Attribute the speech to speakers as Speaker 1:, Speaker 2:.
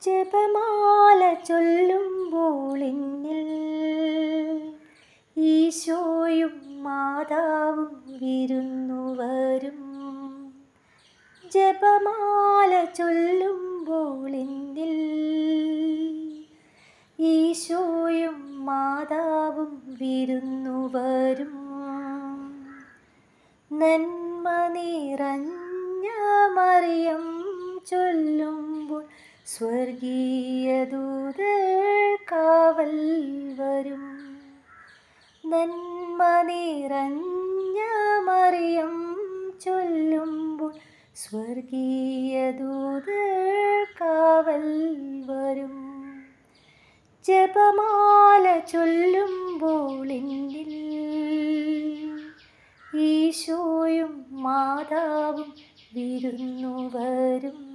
Speaker 1: ജപമാല ചൊല്ലുമ്പോൾ എന്നിൽ ഈശോയും മാതാവും വിരുന്നു വരും. ജപമാല ചൊല്ലുമ്പോൾ എന്നിൽ ഈശോയും മാതാവും വിരുന്നു വരും. നന്മ നിറഞ്ഞ മറിയം ചൊല്ലുമ്പോൾ സ്വർഗീയ ദൂതർ കാവൽ വരും. നന്മ നിറഞ്ഞ മറിയം ചൊല്ലുമ്പോൾ സ്വർഗീയ ദൂതർ കാവൽ വരും. ജപമാല ചൊല്ലുമ്പോൾ എന്നിൽ ഈശോയും മാതാവും വിരുന്നു വരും.